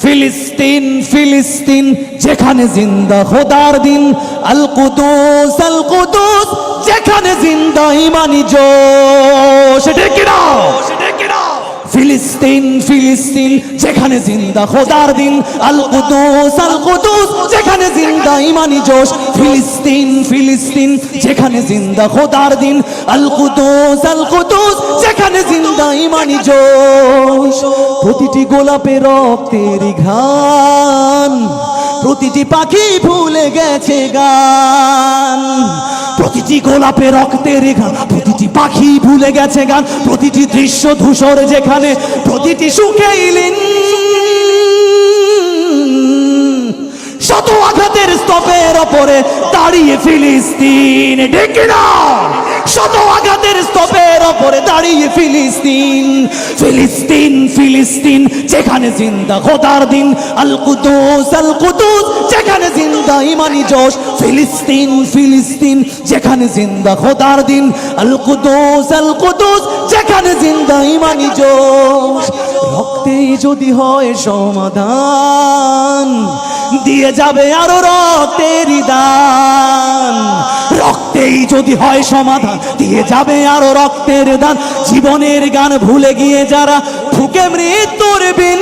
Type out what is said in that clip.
ফিলিস্তিন ফিলিস্তিন যেখানে জিন্দা খোদার দিন, আল কুদুস যেখানে জিন্দা ইমানি জোশ। ঠিক কিনা? ফিলিস্তিন ফিলিস্তিন যেখানে জিন্দা খোদার দিন, আল কুদুস যেখানে জিন্দা ইমানি জোশ। ফিলিস্তিন ফিলিস্তিন যেখানে জিন্দা খোদার দিন, আল কুদুস যেখানে জিন্দা ইমানি জোশ। প্রতিটি গোলাপে রক্তের ঘ্রাণ, প্রতিটি পাখি ভুলে গেছে গান। প্রতিটি গোলাপে রক্তের গান, প্রতিটি পাখি ভুলে গেছে গান। প্রতিটি দৃশ্য ধূসর যেখানে, প্রতিটি সুখেইলিন শত আঘাতের স্তূপের ওপরে দাঁড়িয়ে ফিলিস্তিন। ঠিক কিনা? শত আঘাতের স্তূপের ওপরে দাঁড়িয়ে ফিলিস্তিন। ফিলিস্তিন ফিলিস্তিন যেখানে জিন্দা খোদার দিন, আল কুদুস যেখানে জিন্দা ইমানি জোশ। ফিলিস্তিন ফিলিস্তিন যেখানে জিন্দা খোদার দিন, আল কুদুস যেখানে জিন্দা ইমানি জোশ। রক্তেই যদি হয় সমাধান, দিয়ে যাবে আরো রক্তের দান। রক্তেই যদি হয় সমাধান, দিয়ে যাবে আরো রক্তের দান। জীবনের গান ভুলে গিয়ে যারা ফুকে মৃত্যুর বিন,